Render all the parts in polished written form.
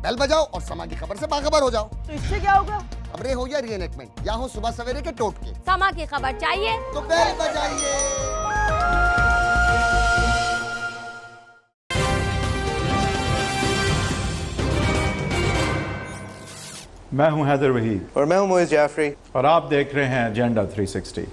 بیل بجاؤ اور سما کی خبر سے باخبر ہو جاؤ. تو اس سے کیا ہوگا؟ خبریں ہو یا ری انیکٹمنٹ یا ہو صبح سویرے کے ٹوٹکے. سما کی خبر چاہیے تو بیل بجائیے. میں ہوں حیدر وحید اور میں ہوں معیز جعفری اور آپ دیکھ رہے ہیں ایجنڈا 360.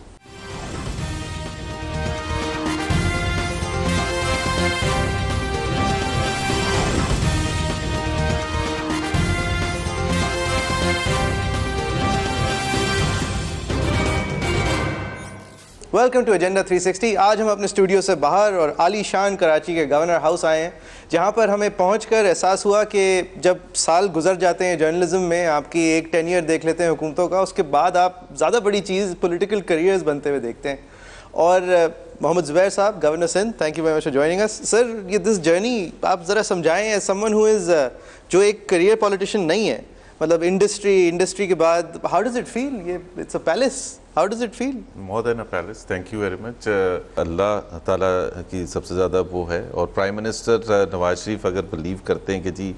Welcome to agenda 360. آج ہم اپنے اسٹوڈیو سے باہر اور عالی شان کراچی کے گورنر ہاؤس آئے ہیں, جہاں پر ہمیں پہنچ کر احساس ہوا کہ جب سال گزر جاتے ہیں جرنلزم میں, آپ کی ایک ٹینیئر دیکھ لیتے ہیں حکومتوں کا, اس کے بعد آپ زیادہ بڑی چیز پولیٹیکل کریئرز بنتے ہوئے دیکھتے ہیں. اور محمد زبیر صاحب, governor Sindh, thank you very much for joining us. Sir, یہ دس جرنی آپ ذرا سمجھائیں ایز سم ون ہو از, جو ایک کریئر پولیٹیشین نہیں ہے, مطلب انڈسٹری کے بعد, ہاؤ ڈز اٹ فیل؟ یہ it's a palace, how does it feel? More than a palace. Thank you very much. Allah تعالیٰ کی سب سے زیادہ وہ ہے, اور پرائم منسٹر نواز شریف اگر بلیو کرتے ہیں کہ جی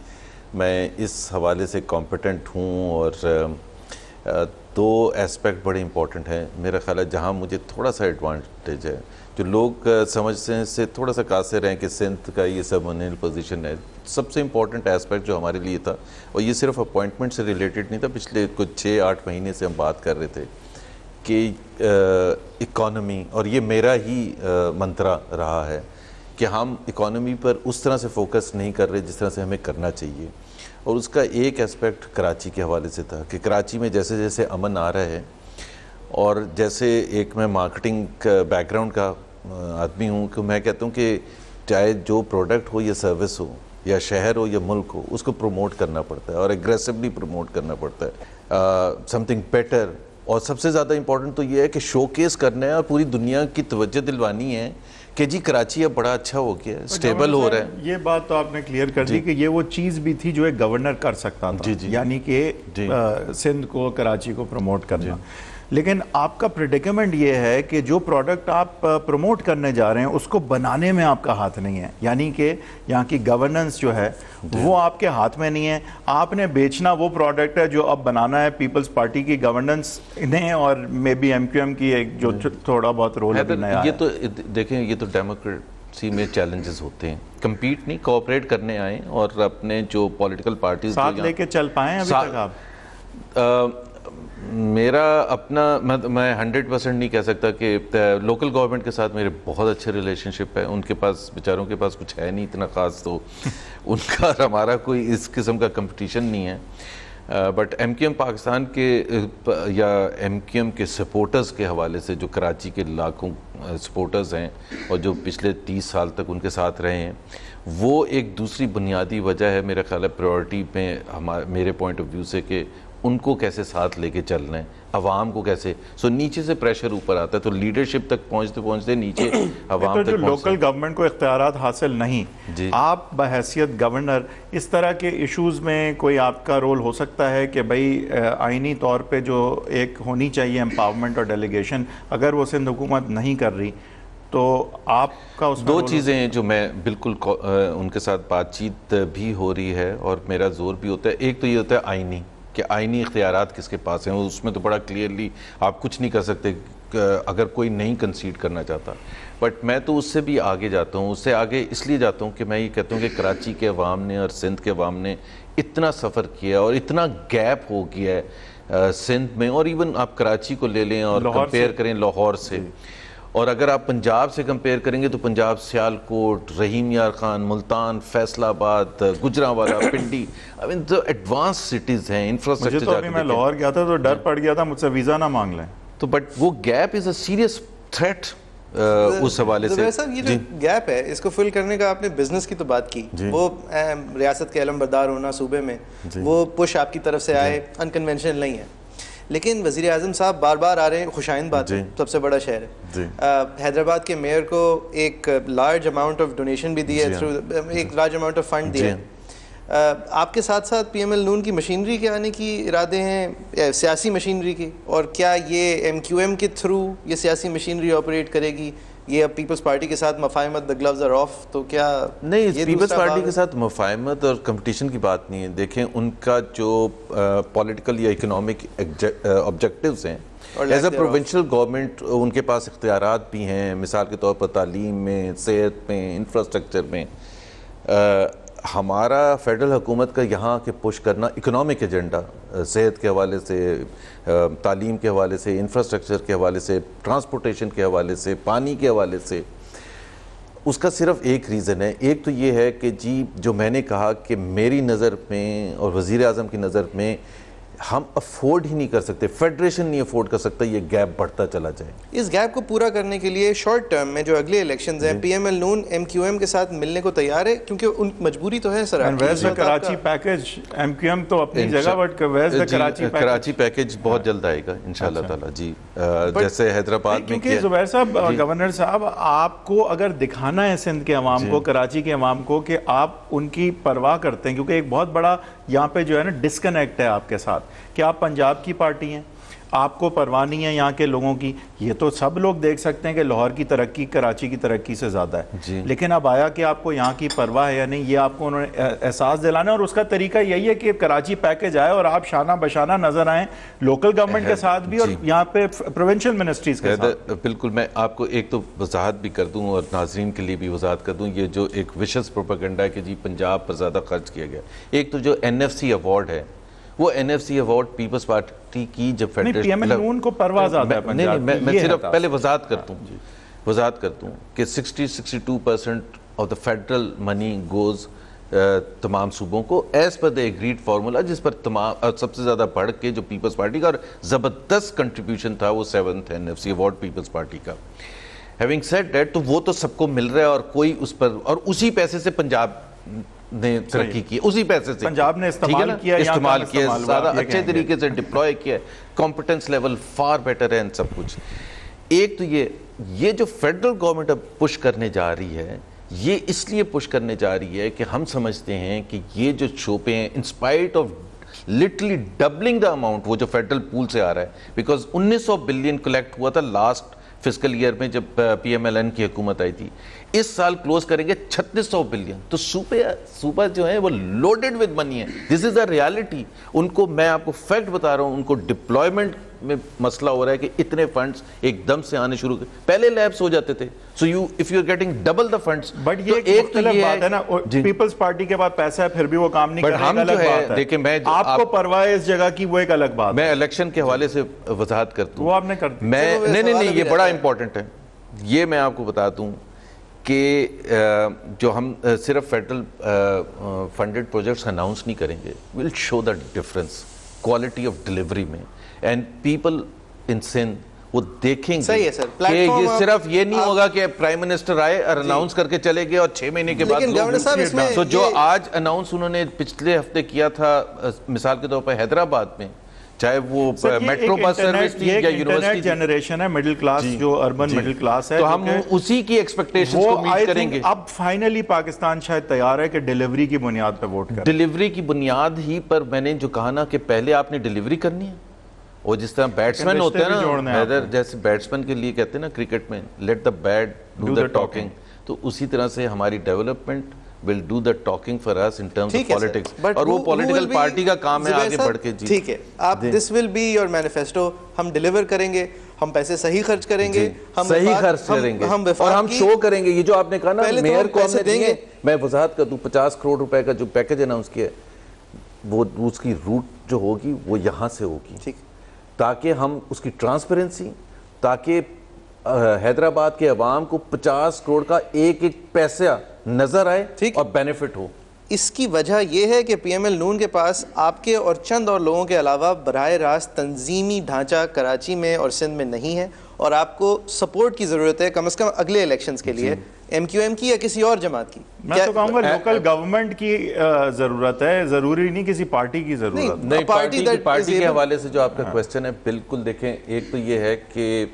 میں اس حوالے سے کمپیٹنٹ ہوں, اور دو ایسپیکٹ بڑے امپورٹنٹ ہیں میرا خیال ہے جہاں مجھے تھوڑا سا ایڈوانٹیج ہے. جو لوگ سمجھتے ہیں اس سے تھوڑا سا قاصر ہیں کہ سندھ کا یہ سرمونیل پوزیشن ہے, سب سے امپورٹنٹ ایسپیکٹ جو ہمارے لیے تھا, اور یہ صرف اپوائنٹمنٹ سے ریلیٹڈ نہیں تھا, پچھلے کچھ 6-8 مہینے سے ہم بات کر رہے تھے کہ اکانومی, اور یہ میرا ہی منترا رہا ہے کہ ہم اکانومی پر اس طرح سے فوکس نہیں کر رہے جس طرح سے ہمیں کرنا چاہیے. اور اس کا ایک ایسپیکٹ کراچی کے حوالے سے تھا کہ کراچی میں جیسے جیسے امن آ رہا ہے, اور جیسے ایک میں مارکیٹنگ بیک گراؤنڈ کا آدمی ہوں, کہ میں کہتا ہوں کہ چاہے جو پروڈکٹ ہو یا سروس ہو یا شہر ہو یا ملک ہو, اس کو پروموٹ کرنا پڑتا ہے اور ایگریسولی پروموٹ کرنا پڑتا ہے, سم تھنگ بیٹر. اور سب سے زیادہ امپورٹنٹ تو یہ ہے کہ شو کیس کرنا ہے اور پوری دنیا کی توجہ دلوانی ہے کہ جی کراچی اب بڑا اچھا ہو گیا ہے, سٹیبل ہو رہا ہے. یہ بات تو آپ نے کلیئر کر دی کہ یہ وہ چیز بھی تھی جو ایک گورنر کر سکتا تھا, یعنی کہ سندھ کو, کراچی کو پروموٹ کرنا. لیکن آپ کا پریڈیکمنٹ یہ ہے کہ جو پروڈکٹ آپ پروموٹ کرنے جا رہے ہیں اس کو بنانے میں آپ کا ہاتھ نہیں ہے, یعنی کہ یہاں کی گورننس جو ہے وہ آپ کے ہاتھ میں نہیں ہے. آپ نے بیچنا وہ پروڈکٹ ہے جو اب بنانا ہے پیپلز پارٹی کی گورننس نے, اور maybe M Q M کی ایک جو تھوڑا بہت رول ابھی نیا ہے. یہ تو دیکھیں, یہ تو ڈیموکریسی میں چیلنجز ہوتے ہیں, کمپیٹ نہیں, کوآپریٹ کرنے آئیں اور اپنے جو پولیٹیکل پارٹیز ساتھ لے کے چل پائیں ابھی تک آپ. میرا اپنا, میں 100% نہیں کہہ سکتا کہ لوکل گورنمنٹ کے ساتھ میرے بہت اچھے ریلیشن شپ ہے. ان کے پاس بیچاروں کے پاس کچھ ہے نہیں اتنا خاص, تو ان کا اور ہمارا کوئی اس قسم کا کمپٹیشن نہیں ہے. But M Q M Pakistan کے یا ایم کیو ایم کے سپورٹرز کے حوالے سے, جو کراچی کے لاکھوں سپورٹرز ہیں اور جو پچھلے 30 سال تک ان کے ساتھ رہے ہیں, وہ ایک دوسری بنیادی وجہ ہے میرا خیال ہے پریورٹی میں میرے پوائنٹ آف ویو سے, کہ ان کو کیسے ساتھ لے کے چلنا ہے, عوام کو کیسے. نیچے سے پریشر اوپر آتا ہے, تو لیڈرشپ تک پہنچتے پہنچتے نیچے عوام تک. جو لوکل گورنمنٹ کو اختیارات حاصل نہیں, آپ بحیثیت گورنر اس طرح کے ایشوز میں کوئی آپ کا رول ہو سکتا ہے کہ بھائی آئینی طور پہ جو ایک ہونی چاہیے امپاورمنٹ اور ڈیلیگیشن, اگر وہ سندھ حکومت نہیں کر رہی تو آپ کا اس دو چیزیں ہیں جو میں بالکل ان کے ساتھ بات چیت بھی ہو رہی ہے اور میرا زور بھی ہوتا ہے. ایک تو یہ ہوتا ہے آئینی, کہ آئینی اختیارات کس کے پاس ہیں, اس میں تو بڑا کلیئرلی آپ کچھ نہیں کر سکتے اگر کوئی نہیں کنسیڈ کرنا چاہتا. بٹ میں تو اس سے بھی آگے جاتا ہوں, اس سے آگے اس لیے جاتا ہوں کہ میں یہ کہتا ہوں کہ کراچی کے عوام نے اور سندھ کے عوام نے اتنا سفر کیا اور اتنا گیپ ہو گیا ہے سندھ میں, اور ایون آپ کراچی کو لے لیں اور کمپیئر کریں لاہور سے, اور اگر آپ پنجاب سے کمپیئر کریں گے تو پنجاب سیالکوٹ, رحیم یار خان, ملتان, فیصل آباد, گجرانوالا, پنڈی, ایڈوانس سٹیز ہیں. مجھے تو ابھی میں لاہور گیا تھا تو ڈر پڑ گیا تھا مجھ سے ویزا نہ مانگ لیں. تو بٹ وہ gap is a serious threat اس حوالے سے. صاحب یہ جو گیپ ہے اس کو فل کرنے کا آپ نے بزنس کی تو بات کی, وہ ریاست کے علم بردار ہونا صوبے میں, وہ پش آپ کی طرف سے آئے, انکنونشنل نہیں ہے. لیکن وزیر اعظم صاحب بار بار آ رہے ہیں, خوشائند بات ہے, سب سے بڑا شہر ہے. حیدرآباد کے میئر کو ایک لارج اماؤنٹ آف ڈونیشن بھی دی ہے, ایک لارج اماؤنٹ آف فنڈ دیا ہے. آپ کے ساتھ ساتھ پی ایم ایل نون کی مشینری کے آنے کی ارادے ہیں, سیاسی مشینری کے, اور کیا یہ ایم کیو ایم کے تھرو یہ سیاسی مشینری آپریٹ کرے گی یہ اب پیپلز پارٹی کے ساتھ مفاہمت, the gloves are off, تو کیا نہیں, پیپلز پارٹی کے ساتھ مفاہمت اور کمپٹیشن کی بات نہیں ہے. دیکھیں ان کا جو پولیٹیکل یا اکنامک آبجیکٹیوز ہیں, ایز اے پروونشل گورنمنٹ ان کے پاس اختیارات بھی ہیں, مثال کے طور پر تعلیم میں, صحت میں, انفراسٹرکچر میں. ہمارا فیڈرل حکومت کا یہاں کے پش کرنا اکنامک ایجنڈا, صحت کے حوالے سے, تعلیم کے حوالے سے, انفراسٹرکچر کے حوالے سے, ٹرانسپورٹیشن کے حوالے سے, پانی کے حوالے سے, اس کا صرف ایک ریزن ہے. ایک تو یہ ہے کہ جی جو میں نے کہا کہ میری نظر میں اور وزیر اعظم کی نظر میں ہم افورڈ ہی نہیں کر سکتے, فیڈریشن نہیں افورڈ کر سکتا یہ گیپ بڑھتا چلا جائے. اس گیپ کو پورا کرنے کے لیے شارٹ ٹرم میں جو اگلے الیکشنز ہیں, پی ایم ایل نون ایم کیو ایم کے ساتھ ملنے کو تیار ہے, کیونکہ ان مجبوری تو ہے sir. Karachi package, M Q M تو اپنی جگہ, بٹ کراچی پیکج بہت جلد آئے گا انشاءاللہ تعالی. جی جیسے حیدرآباد میں, کیونکہ زبیر صاحب, گورنر صاحب, آپ کو اگر دکھانا ہے سندھ کے عوام کو, کراچی کے عوام کو کہ آپ ان کی پرواہ کرتے ہیں, کیونکہ ایک بہت بڑا یہاں پہ جو ہے نا ڈسکنیکٹ ہے آپ کے ساتھ کہ آپ پنجاب کی پارٹی ہیں, آپ کو پرواہ نہیں ہے یہاں کے لوگوں کی. یہ تو سب لوگ دیکھ سکتے ہیں کہ لاہور کی ترقی کراچی کی ترقی سے زیادہ ہے, لیکن اب آیا کہ آپ کو یہاں کی پرواہ ہے یا نہیں, یہ آپ کو انہوں نے احساس دلانا ہے. اور اس کا طریقہ یہی ہے کہ کراچی پیکج آئے اور آپ شانہ بشانہ نظر آئیں لوکل گورنمنٹ کے ساتھ بھی اور یہاں پہ پروونشل منسٹریز کے ساتھ. بالکل, میں آپ کو ایک تو وضاحت بھی کر دوں اور ناظرین کے لیے بھی وضاحت کر دوں, یہ جو ایک وشس پروپیگنڈا ہے کہ جی پنجاب پر زیادہ خرچ کیا گیا. ایک تو جو این ایف سی ایوارڈ ہے, وہ N F C award Peoples Party کی جب فیڈریشن, پی ایم ایل نون کو پرواہ زیادہ ہے پنجاب. میں صرف پہلے وضاحت کرتا ہوں کہ 62% of the federal money goes تمام صوبوں کو ایز پر دا ایگریڈ فارمولا, جس پر تمام سب سے زیادہ بڑھ کے جو پیپلز پارٹی کا اور زبردست کنٹریبیوشن تھا وہ 7th N F C award Peoples Party کا. ہیونگ سیڈ دیٹ, تو وہ تو سب کو مل رہا ہے اور کوئی اس پر, اور اسی پیسے سے پنجاب نے ترقی کی, اسی پیسے سے پنجاب نے استعمال کیا, زیادہ اچھے طریقے سے ڈپلوائے کیا, کمپٹنس لیول فار بیٹر ہے ان سب کچھ. ایک تو یہ جو فیڈرل گورنمنٹ اب پش کرنے جا رہی ہے, یہ اس لیے پش کرنے جا رہی ہے کہ ہم سمجھتے ہیں کہ یہ جو چھوپے ہیں, in spite of literally doubling the amount وہ جو فیڈرل پول سے آ رہا ہے, بیکاز 1900 بلین کلیکٹ ہوا تھا لاسٹ فسکل ایئر میں جب پی ایم ایل این کی حکومت آئی تھی. اس سال کلوز کریں گے 3600 بلین. تو صوبہ جو ہے وہ لوڈڈ ود منی ہے. دس از اے ریالٹی. ان کو میں آپ کو فیکٹ بتا رہا ہوں, ان کو ڈپلائمنٹ میں مسئلہ ہو رہا ہے کہ اتنے فنڈز ایک دم سے آنے شروع کرے, پہلے لیبس ہو جاتے تھے. So you if you are getting double the funds. But یہ ایک تو یہ بات ہے نا, پیپلز پارٹی کے بعد پیسہ ہے پھر بھی وہ کام نہیں کرتے, ایک الگ بات ہے. دیکھیں, میں آپ کو پرواہ ہے اس جگہ کی, وہ ایک الگ بات. میں الیکشن کے حوالے سے وضاحت کرتا ہوں, وہ آپ نے کر دی. نہیں, یہ بڑا امپورٹنٹ ہے. یہ میں آپ کو بتاتا ہوں کہ جو ہم صرف فیڈرل فنڈڈ پروجیکٹس اناؤنس نہیں کریں گے, will show the difference quality of delivery میں, اینڈ پیپل ان سندھ وہ دیکھیں گے کہ یہ صرف یہ نہیں ہوگا کہ پرائم منسٹر آئے اور اناؤنس کر کے چلے گئے اور 6 مہینے کے بعد. تو جو آج اناؤنس انہوں نے پچھلے ہفتے کیا تھا, مثال کے طور پر حیدرآباد میں, چاہے وہ میٹرو بس سروس تھی یا یونیورسٹی جنریشن ہے, مڈل کلاس جو اربن مڈل کلاس ہے, تو ہم اسی کی ایکسپیکٹیشنز کو میٹ کریں گے. اب فائنلی پاکستان شاید تیار ہے کہ ڈیلیوری کی بنیاد پہ ووٹ کرے. ڈیلیوری کی بنیاد ہی پر میں نے جو کہا نا کہ پہلے آپ نے ڈیلیوری کرنی ہے, اور جس طرح بیٹسمین ہوتے ہیں نا حیدر, جیسے بیٹسمین کے لیے کہتے ہیں نا کرکٹ میں, let the bat do the talking, تو اسی طرح سے ہماری development will do the talking for us in terms of politics. اور وہ پولیٹیکل پارٹی کا کام ہے آگے بڑھ کے. ٹھیک ہے, آپ this will be your manifesto, ہم ڈیلیور کریں گے, ہم پیسے صحیح خرچ کریں گے, صحیح خرچ کریں گے, اور ہم شو کریں گے. یہ جو آپ نے کہا نا میئر کو ہم نے دیں گے, میں وضاحت کر دوں, 50 کروڑ روپے کا جو پیکج اناؤنس کیا ہے, وہ اس کی روٹ جو ہوگی وہ یہاں سے ہوگی, تاکہ ہم اس کی ٹرانسپیرنسی, تاکہ حیدرآباد کے عوام کو 50 کروڑ کا ایک ایک پیسہ نظر آئے اور بینیفٹ ہو. اس کی وجہ یہ ہے کہ پی ایم ایل نون کے پاس آپ کے اور چند اور لوگوں کے علاوہ براہ راست تنظیمی ڈھانچہ کراچی میں اور سندھ میں نہیں ہے, اور آپ کو سپورٹ کی ضرورت ہے کم از کم اگلے الیکشنز کے لیے, ایم کیو ایم کی یا کسی اور جماعت کی. میں تو کہوں گا لوکل گورنمنٹ کی ضرورت ہے, ضروری نہیں کسی پارٹی کی ضرورت. نہیں, پارٹی کے حوالے سے جو آپ کا کویسچن ہے, بالکل دیکھیں, ایک تو یہ ہے کہ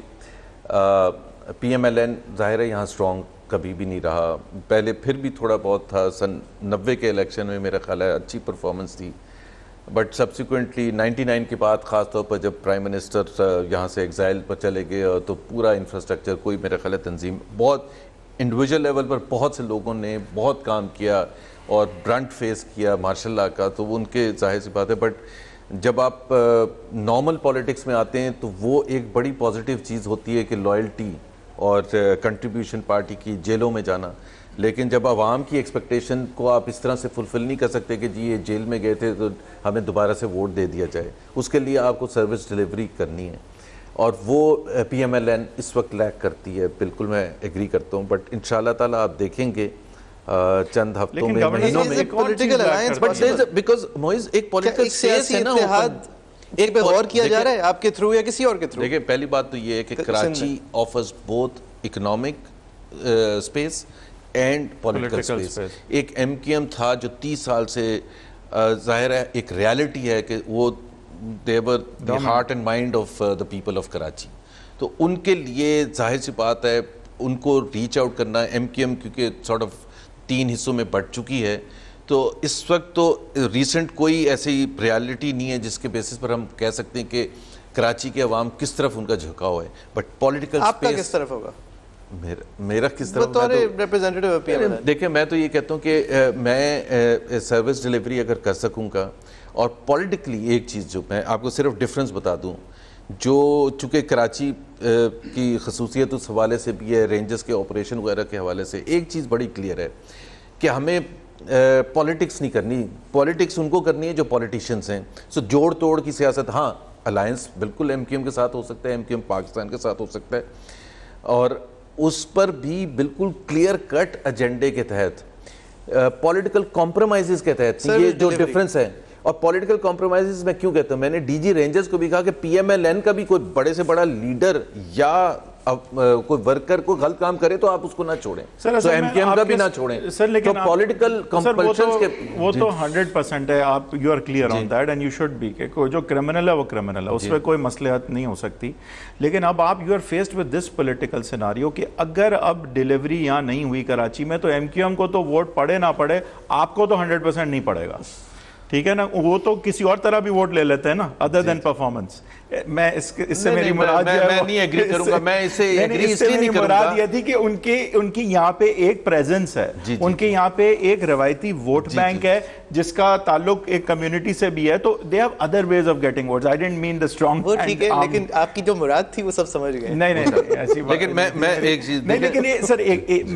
پی ایم ایل این ظاہر ہے یہاں اسٹرانگ کبھی بھی نہیں رہا, پہلے پھر بھی تھوڑا بہت تھا, سن 90 کے الیکشن میں میرا خیال ہے اچھی پرفارمنس تھی, بٹ سبسیکوینٹلی 99 کے بعد خاص طور پر جب پرائم منسٹر یہاں سے ایگزائل پر چلے گئے تو پورا انفراسٹرکچر کوئی میرا خیال ہے تنظیم بہت انڈیویجول لیول پر بہت سے لوگوں نے بہت کام کیا اور برنٹ فیس کیا ماشاء اللہ کا, تو وہ ان کے ظاہر سی بات ہے. بٹ جب آپ نارمل پالیٹکس میں آتے ہیں تو وہ ایک بڑی پازیٹیو چیز ہوتی ہے کہ لائلٹی اور کنٹریبیوشن پارٹی کی, جیلوں میں جانا. لیکن جب عوام کی ایکسپیکٹیشن کو آپ اس طرح سے فلفل نہیں کر سکتے کہ جی یہ جیل میں گئے تھے تو ہمیں دوبارہ سے ووٹ دے دیا جائے, اس کے لیے آپ کو سروس ڈلیوری کرنی ہے, اور وہ پی ایم ایل این اس وقت لیک کرتی ہے. بالکل میں ایگری کرتا ہوں, بٹ انشاءاللہ تعالیٰ آپ دیکھیں گے چند ہفتوں میں, مہینوں میں, بیکاز موئز ایک پولیٹیکل سیاسی اتحاد ایک پہ غور کیا جا رہا ہے آپ کے تھرو یا کسی اور کے تھرو. دیکھیں پہلی بات تو یہ ہے کہ Karachi offers both economic space and political space. ایک ایم کیو ایم تھا جو 30 سال سے ظاہر ہے ایک ریالٹی ہے کہ وہ they were the heart and mind of the people of Karachi. تو ان کے لیے ظاہر سی بات ہے ان کو ریچ آؤٹ کرنا. ایم کیو ایم کیونکہ سارٹ آف 3 حصوں میں بٹ چکی ہے, تو اس وقت تو ریسنٹ کوئی ایسی ریالٹی نہیں ہے جس کے بیسس پر ہم کہہ سکتے ہیں کہ کراچی کے عوام کس طرف ان کا جھکاؤ ہے. بٹ پولیٹیکل آپ کا کس طرف ہوگا؟ میرا کس طرف؟ دیکھیں میں تو یہ کہتا ہوں کہ میں سروس ڈلیوری اگر کر سکوں گا, اور پولیٹیکلی ایک چیز جو میں آپ کو صرف ڈفرنس بتا دوں, جو چونکہ کراچی کی خصوصیت اس حوالے سے بھی ہے, رینجز کے آپریشن وغیرہ کے حوالے سے ایک چیز بڑی کلیئر ہے کہ ہمیں پولیٹکس نہیں کرنی. پولیٹکس ان کو کرنی ہے جو پولیٹیشنز ہیں. سو جوڑ توڑ کی سیاست, ہاں الائنس بالکل ایم کیو ایم کے ساتھ ہو سکتا ہے, ایم کیو ایم پاکستان کے ساتھ ہو سکتا ہے, اور اس پر بھی بالکل کلیئر کٹ ایجنڈے کے تحت, پولیٹیکل کمپرومائزز کے تحت. یہ جو ڈفرنس ہے, اور پولیٹیکل کمپرومائزز میں کیوں کہتا ہوں, میں نے ڈی جی رینجرز کو بھی کہا کہ پی ایم ایل این کا بھی کوئی بڑے سے بڑا لیڈر یا کوئی ورکر کو غلط کام کرے تو آپ اس کو نہ چھوڑیں, تو ایم کیو ایم کا بھی نہ چھوڑیں. تو پولیٹیکل کمپلشنز کے وہ تو 100% ہے, آپ you are clear on that and you should be کہ جو کرمنل ہے وہ کرمنل ہے, اس پہ کوئی مصلحت نہیں ہو سکتی. لیکن اب آپ you are faced with this political scenario کہ اگر اب ڈیلیوری یہاں نہیں ہوئی کراچی میں, تو ایم کیو ایم کو تو ووٹ پڑے نہ پڑے, آپ کو تو 100% نہیں پڑے گا, ٹھیک ہے نا. وہ تو کسی اور طرح بھی ووٹ لے لیتے ہیں نا, ادر دین پرفارمنس. میں اس سے میری مراد میں نہیں ایگری کروں گا, میں اسے ایگری اس لیے نہیں کروں گا. مراد یہ تھی کہ ان کی یہاں پہ ایک پریزنس ہے, ان کے یہاں پہ ایک روایتی ووٹ بینک ہے جس کا تعلق ایک کمیونٹی سے بھی ہے, تو they have other ways of getting votes. I didn't mean the strong. وہ ٹھیک ہے, لیکن آپ کی جو مراد تھی وہ سب سمجھ گئے. نہیں ایسی بات. لیکن میں ایک چیز نہیں, لیکن سر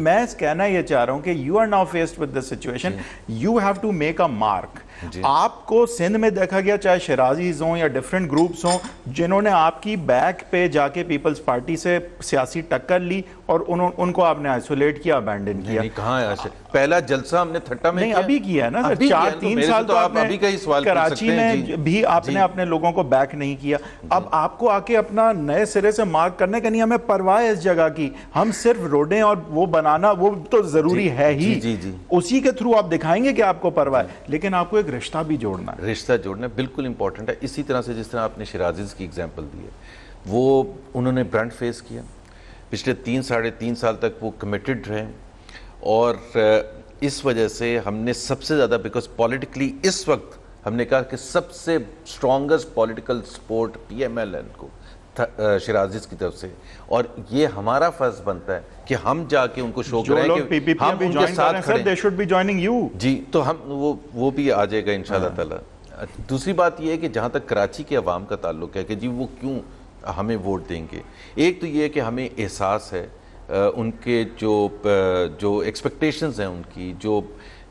میں کہنا یہ چاہ رہا ہوں کہ you are now faced with this situation. You have to make a mark. آپ کو سندھ میں دیکھا گیا, چاہے شرازیز ہوں یا ڈیفرنٹ گروپس ہوں, جنہوں نے آپ کی بیک پہ جا کے پیپلز پارٹی سے سیاسی ٹکر لی اور ان کو آپ نے آئسولیٹ کیا, ابینڈن کیا. کہاں ہے پہلا جلسہ ہم نے تھٹا میں نہیں ابھی کیا ہے نا سر, 4-3 سال تو آپ نے کراچی میں بھی آپ نے اپنے لوگوں کو بیک نہیں کیا. اب آپ کو آ کے اپنا نئے سرے سے مارک کرنے کا نہیں, ہمیں پرواہ ہے اس جگہ کی, ہم صرف روڈیں اور وہ بنانا وہ تو ضروری ہے ہی, اسی کے تھرو آپ دکھائیں گے کہ آپ کو پرواہ ہے, لیکن آپ کو ایک رشتہ بھی جوڑنا ہے. رشتہ جوڑنا بالکل امپورٹنٹ ہے. اسی طرح سے جس طرح آپ نے شرازیز کی ایگزامپل دی ہے, وہ انہوں نے برنٹ فیس کیا, پچھلے 3-3.5 سال تک وہ کمیٹڈ رہے, اور اس وجہ سے ہم نے سب سے زیادہ, بیکاز پولیٹیکلی اس وقت ہم نے کہا کہ سب سے strongest political support P M L N کو شرازیز کی طرف سے, اور یہ ہمارا فرض بنتا ہے کہ ہم جا کے ان کو شو کریں کہ ہم ان کے ساتھ کھڑے ہیں. جی, تو ہم وہ بھی آ جائے گا انشاءاللہ تعالی. دوسری بات یہ ہے کہ جہاں تک کراچی کے عوام کا تعلق ہے کہ جی وہ کیوں ہمیں ووٹ دیں گے, ایک تو یہ ہے کہ ہمیں احساس ہے ان کے جو ایکسپیکٹیشنز ہیں, ان کی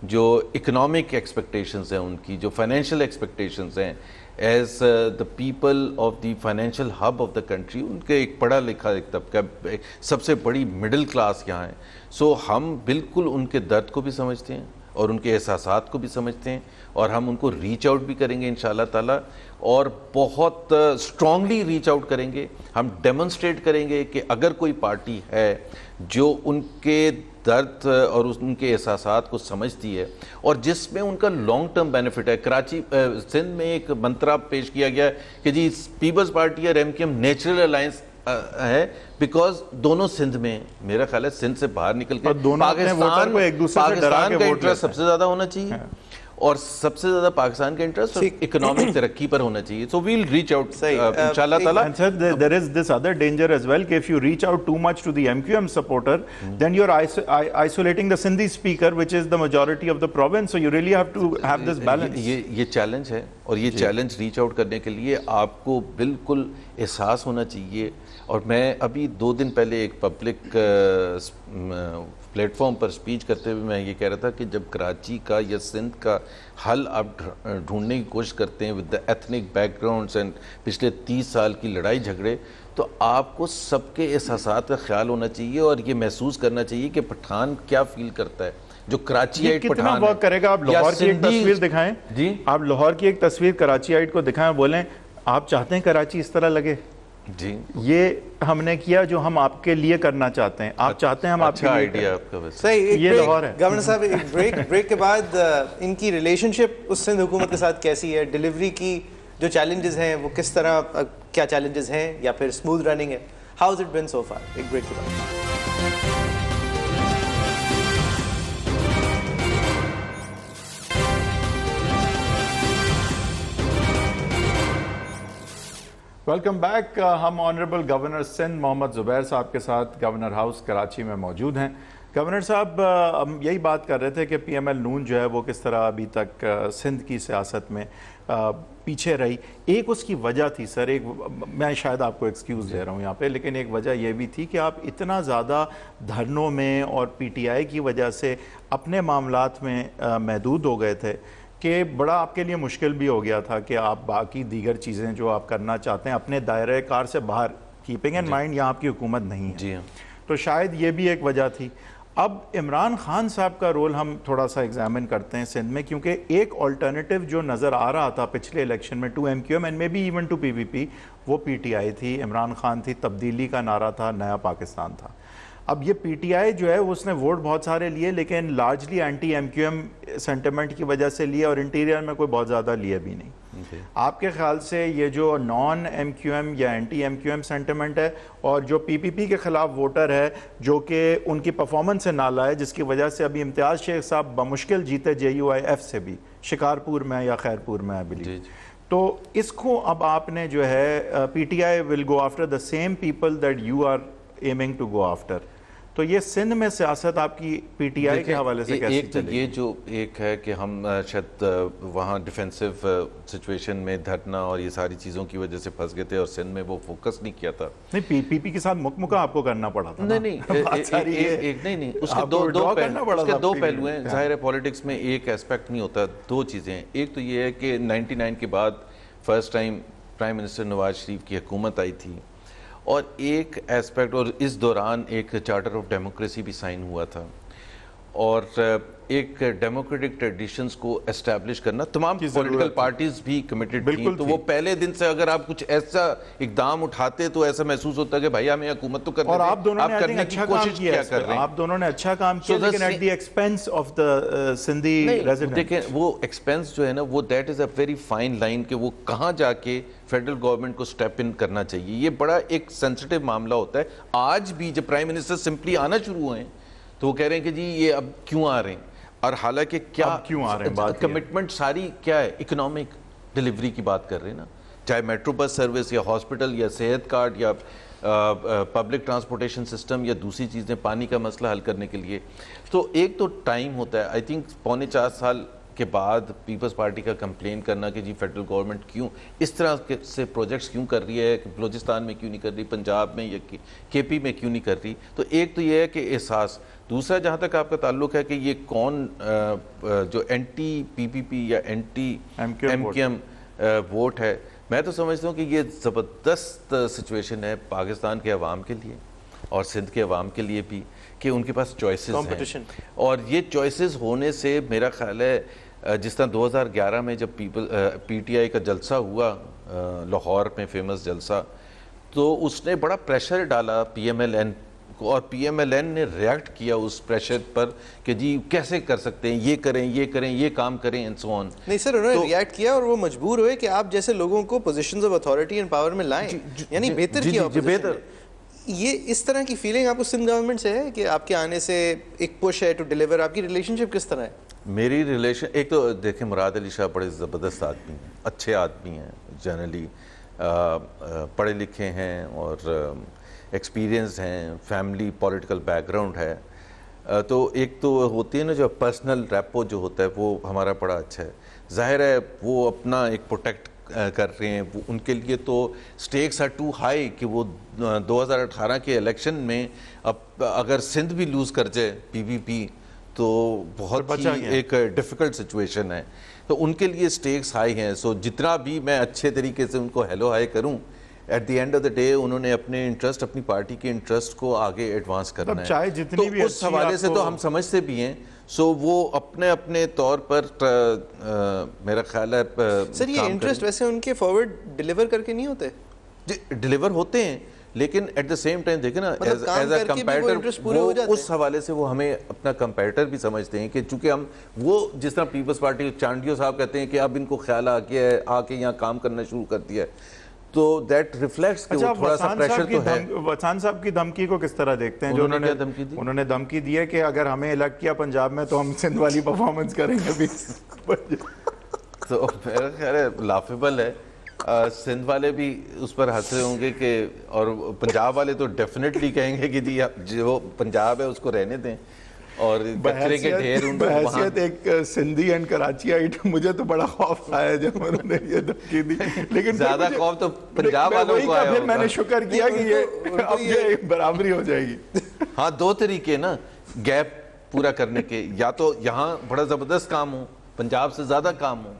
جو اکنامک ایکسپیکٹیشنز ہیں, ان کی جو فائنینشیل ایکسپیکٹیشنز ہیں, as the people of the financial hub of the country, ان کے ایک پڑھا لکھا ایک طبقہ, سب سے بڑی مڈل کلاس یہاں ہے. سو ہم بالکل ان کے درد کو بھی سمجھتے ہیں اور ان کے احساسات کو بھی سمجھتے ہیں, اور ہم ان کو ریچ آؤٹ بھی کریں گے انشاءاللہ تعالی, اور بہت اسٹرانگلی ریچ آؤٹ کریں گے. ہم ڈیمونسٹریٹ کریں گے کہ اگر کوئی پارٹی ہے جو ان کے درد اور ان کے احساسات کو سمجھتی ہے اور جس میں ان کا لانگ ٹرم بینیفٹ ہے. کراچی سندھ میں ایک منترا پیش کیا گیا کہ جی پیپلز پارٹی اور M Q M natural alliance ہے, بیکاز دونوں سندھ میں, میرا خیال ہے سندھ سے باہر نکل کے پاکستان کا انٹرسٹ سب سے زیادہ ہونا چاہیے, اور سب سے زیادہ پاکستان کا انٹرسٹ اکنامک ترقی پر ہونا چاہیے. سو ویل ریچ آؤٹ انشاءاللہ تعالی. And sir, there is this other danger as well, کہ if you reach out too much to the MQM supporter, then you're isolating the Sindhi speaker, which is the majority of the province. So you really have to have this balance. یہ challenge ہے, اور یہ challenge reach out کرنے کے لیے آپ کو بالکل احساس ہونا چاہیے. اور میں ابھی 2 دن پہلے ایک پبلک پلیٹ فارم پر اسپیچ کرتے ہوئے میں یہ کہہ رہا تھا کہ جب کراچی کا یا سندھ کا حل آپ ڈھونڈنے کی کوشش کرتے ہیں with the ethnic back grounds and پچھلے 30 سال کی لڑائی جھگڑے, تو آپ کو سب کے احساسات کا خیال ہونا چاہیے اور یہ محسوس کرنا چاہیے کہ پٹھان کیا فیل کرتا ہے, جو کراچی آئٹ کتنا ورک کرے گا. آپ لاہور کی ایک تصویر دکھائیں جی, آپ لاہور کی ایک تصویر کراچی آئٹ کو دکھائیں, بولیں آپ چاہتے ہیں کراچی اس طرح لگے جی. یہ ہم نے کیا جو ہم آپ کے لیے کرنا چاہتے ہیں, آپ چاہتے ہیں ہم آپ کے لیے. آئیڈیا آپ کا ویسے یہ لاہور ہے. گورنر صاحب ایک بریک کے بعد ان کی ریلیشن شپ اس سندھ حکومت کے ساتھ کیسی ہے؟ ڈیلیوری کی جو چیلنجز ہیں وہ کس طرح, کیا چیلنجز ہیں یا پھر اسموتھ رننگ ہے؟ How is it been so for? ایک بریک کے بعد. Welcome back. ہم آنریبل گورنر سندھ محمد زبیر صاحب کے ساتھ گورنر ہاؤس کراچی میں موجود ہیں. گورنر صاحب, ہم یہی بات کر رہے تھے کہ پی ایم ایل نون جو ہے وہ کس طرح ابھی تک سندھ کی سیاست میں پیچھے رہی. ایک اس کی وجہ تھی سر, ایک میں شاید آپ کو ایکسکیوز دے رہا ہوں یہاں پہ, لیکن ایک وجہ یہ بھی تھی کہ آپ اتنا زیادہ دھرنوں میں اور پی ٹی آئی کی وجہ سے اپنے معاملات میں محدود ہو گئے تھے کہ بڑا آپ کے لیے مشکل بھی ہو گیا تھا کہ آپ باقی دیگر چیزیں جو آپ کرنا چاہتے ہیں اپنے دائرہ کار سے باہر, کیپنگ ان مائنڈ یہاں آپ کی حکومت نہیں ہے. جی ہاں, تو شاید یہ بھی ایک وجہ تھی. اب عمران خان صاحب کا رول ہم تھوڑا سا ایگزامن کرتے ہیں سندھ میں, کیونکہ ایک آلٹرنیٹیو جو نظر آ رہا تھا پچھلے الیکشن میں to M Q M and may be even to P P P, وہ پی ٹی آئی تھی, عمران خان تھی, تبدیلی کا نعرہ تھا, نیا پاکستان تھا. اب یہ پی ٹی آئی جو ہے اس نے ووٹ بہت سارے لیے, لیکن largely anti M Q M sentiment کی وجہ سے لیے, اور انٹیریئر میں کوئی بہت زیادہ لیے بھی نہیں. آپ کے خیال سے یہ جو نان ایم کیو ایم یا anti M Q M sentiment ہے, اور جو پی پی پی کے خلاف ووٹر ہے جو کہ ان کی پرفارمنس سے نالا ہے, جس کی وجہ سے ابھی امتیاز شیخ صاحب بمشکل جیتے جے یو آئی ایف سے بھی, شکارپور میں یا خیرپور میں بلی, تو اس کو اب آپ نے جو ہے P T I will go after the same people that you are aiming to go after. تو یہ سندھ میں سیاست آپ کی پی ٹی آئی کے حوالے سے کیسے چلے گی؟ یہ جو ایک ہے کہ ہم شاید وہاں ڈیفینسو سچویشن میں دھرنا اور یہ ساری چیزوں کی وجہ سے پھنس گئے تھے, اور سندھ میں وہ فوکس نہیں کیا تھا. نہیں, پی پی پی کے ساتھ مکمکہ آپ کو کرنا پڑا تھا. نہیں, اس کے دو پہلو ہیں. ظاہر ہے پولیٹکس میں ایک ایسپیکٹ نہیں ہوتا, 2 چیزیں ہیں. ایک تو یہ ہے کہ 99 کے بعد first time prime minister Nawaz Sharif کی حکومت آئی تھی, اور ایک ایسپیکٹ, اور اس دوران ایک چارٹر آف ڈیموکریسی بھی سائن ہوا تھا, اور ایک ڈیموکریٹک ٹریڈیشنز کو اسٹیبلش کرنا تمام پولیٹیکل پارٹیز بھی کمیٹڈ تھیں. تو وہ پہلے دن سے اگر آپ کچھ ایسا اقدام اٹھاتے تو ایسا محسوس ہوتا ہے کہ بھائی ہمیں حکومت تو کرنے, اور آپ دونوں نے کرنے کی کوشش کیا کر رہے ہیں. آپ دونوں نے اچھا کام کیا, لیکن at the expense of the Sindhi resident. دیکھیں وہ ایکسپینس جو ہے نا, وہ that is a very fine line کہ وہ کہاں جا کے فیڈرل گورنمنٹ کو سٹیپ ان کرنا چاہیے. یہ بڑا ایک سینسٹیو معاملہ ہوتا ہے. آج بھی جب پرائم منسٹر سمپلی آنا شروع ہوئے ہیں تو وہ کہہ رہے ہیں کہ جی یہ اب کیوں آ رہے ہیں, اور حالانکہ کیا کیوں آ رہے ہیں, کمٹمنٹ ساری کیا ہے, اکنامک ڈیلیوری کی بات کر رہے ہیں نا, چاہے میٹرو بس سروس یا ہاسپٹل یا صحت کارڈ یا پبلک ٹرانسپورٹیشن سسٹم یا دوسری چیزیں, پانی کا مسئلہ حل کرنے کے لیے. تو ایک تو ٹائم ہوتا ہے, آئی تھنک 4.25 سال کے بعد پیپلز پارٹی کا کمپلین کرنا کہ جی فیڈرل گورنمنٹ کیوں اس طرح سے پروجیکٹس کیوں کر رہی ہے, بلوچستان میں کیوں نہیں کر رہی, پنجاب میں یا کے پی میں کیوں نہیں کر رہی. تو ایک تو یہ ہے کہ احساس. دوسرا جہاں تک آپ کا تعلق ہے کہ یہ کون جو اینٹی پی پی پی یا anti M Q M vote ہے, میں تو سمجھتا ہوں کہ یہ زبردست سچویشن ہے پاکستان کے عوام کے لیے اور سندھ کے عوام کے لیے بھی, کہ ان کے پاس چوائسز ہیں, اور یہ چوائسز ہونے سے میرا خیال ہے جس طرح 2011 میں جب پی ٹی آئی کا جلسہ ہوا لاہور میں, فیمس جلسہ, تو اس نے بڑا پریشر ڈالا پی ایم ایل این کو, اور پی ایم ایل این نے ریئیکٹ کیا اس پریشر پر کہ جی کیسے کر سکتے ہیں, یہ کریں یہ کریں یہ کام کریں اینڈ سو آن. نہیں سر, انہوں نے ریئیکٹ کیا اور وہ مجبور ہوئے کہ آپ جیسے لوگوں کو positions of authority and power میں لائیں, یعنی بہتر کیا اپوزیشن. یہ اس طرح کی فیلنگ آپ کو سندھ گورنمنٹ سے ہے کہ آپ کے آنے سے ایک پش ہے ٹو ڈیلیور؟ آپ کی ریلیشن شپ کس طرح ہے؟ میری ریلیشن ایک تو دیکھیں مراد علی شاہ بڑے زبردست آدمی ہیں, اچھے آدمی ہیں, جنرلی پڑھے لکھے ہیں اور ایکسپیرینسڈ ہیں, فیملی پولیٹیکل بیک گراؤنڈ ہے. تو ایک تو ہوتی ہے نا جو پرسنل ریپو جو ہوتا ہے وہ ہمارا بڑا اچھا ہے. ظاہر ہے وہ اپنا ایک پروٹیکٹ کر رہے ہیں, وہ ان کے لیے تو سٹیکس آر ٹو ہائی کہ وہ 2018 کے الیکشن میں اب اگر سندھ بھی لوز کر جائے پی پی پی تو بہت ہی ایک ڈیفیکلٹ سچویشن ہے. تو ان کے لیے سٹیکس ہائی ہیں. سو جتنا بھی میں اچھے طریقے سے ان کو ہیلو ہائی کروں, at the end of the day انہوں نے اپنے انٹرسٹ, اپنی پارٹی کے انٹرسٹ کو آگے ایڈوانس کرنا ہے. تو اس حوالے سے تو ہم سمجھتے بھی ہیں. سو وہ اپنے اپنے طور پر میرا خیال ہے سر یہ انٹرسٹ ویسے ان کے فارورڈ ڈیلیور کر کے نہیں ہوتے؟ ڈیلیور ہوتے ہیں, لیکن ایٹ دا سیم ٹائم دیکھیں نا ایز اے کمپیٹر اس حوالے سے وہ ہمیں اپنا کمپیٹر بھی سمجھتے ہیں کہ چونکہ ہم وہ جس طرح پیپلز پارٹی چانڈیو صاحب کہتے ہیں کہ اب ان کو خیال آ گیا ہے, آ کے یہاں کام کرنا شروع کر دیا ہے, تو دیٹ ریفلیکٹس کہ وہ تھوڑا سا پریشر تو ہے. وسان صاحب کی دھمکی کو کس طرح دیکھتے ہیں؟ جو انہوں نے دھمکی دی ہے کہ اگر ہمیں الیکٹ کیا پنجاب میں تو ہم سندھ والی پرفارمنس کریں گے بھی. تو میرا خیال ہے لافیبل ہے. سندھ والے بھی اس پر ہنس رہے ہوں گے کہ, اور پنجاب والے تو ڈیفینیٹلی کہیں گے کہ جی جو پنجاب ہے اس کو رہنے دیں, اور کچرے کے ڈھیر ان کو بحیثیت ایک سندھی اینڈ کراچی آئیٹ مجھے تو بڑا خوف آیا جب انہوں نے یہ دھمکی دی, لیکن زیادہ خوف تو پنجاب والوں کو آیا. پھر میں نے شکر کیا کہ یہ اب یہ برابری ہو جائے گی. ہاں دو طریقے نا گیپ پورا کرنے کے, یا تو یہاں بڑا زبردست کام ہو, پنجاب سے زیادہ کام ہو,